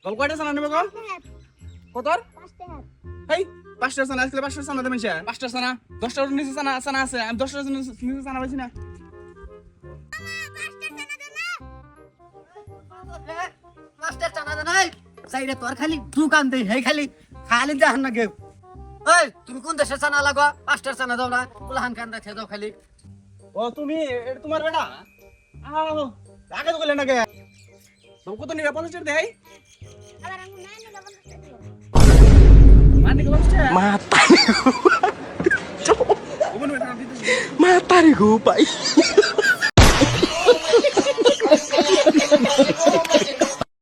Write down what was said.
Call কয়টা সানা নেবে call কতর এই 5টা সানা আসলে 5টা সানা দেবেন 5টা সানা 10টার নিচে সানা সানা আছে আমি 10টার নিচে সানা পাইছি না মাস্টার চানা নাই সাইরে তোর খালি দোকান দেই হে খালি খালি জাহান না গেব এই তুমি কোন দেশে চানা লাগো মাস্টার চানা দাও না কুলহান খান দেখে দাও খালি ও তুমি এটা তোমার বেটা আও আগে তো কইলে না কে তুমি কত নিবা 50 টাকা দেই আবার আমি না নিলে বলতে দিও মানে কি বলছ Mata. ওমন বেটা দিতে Mata nih gue, Pak.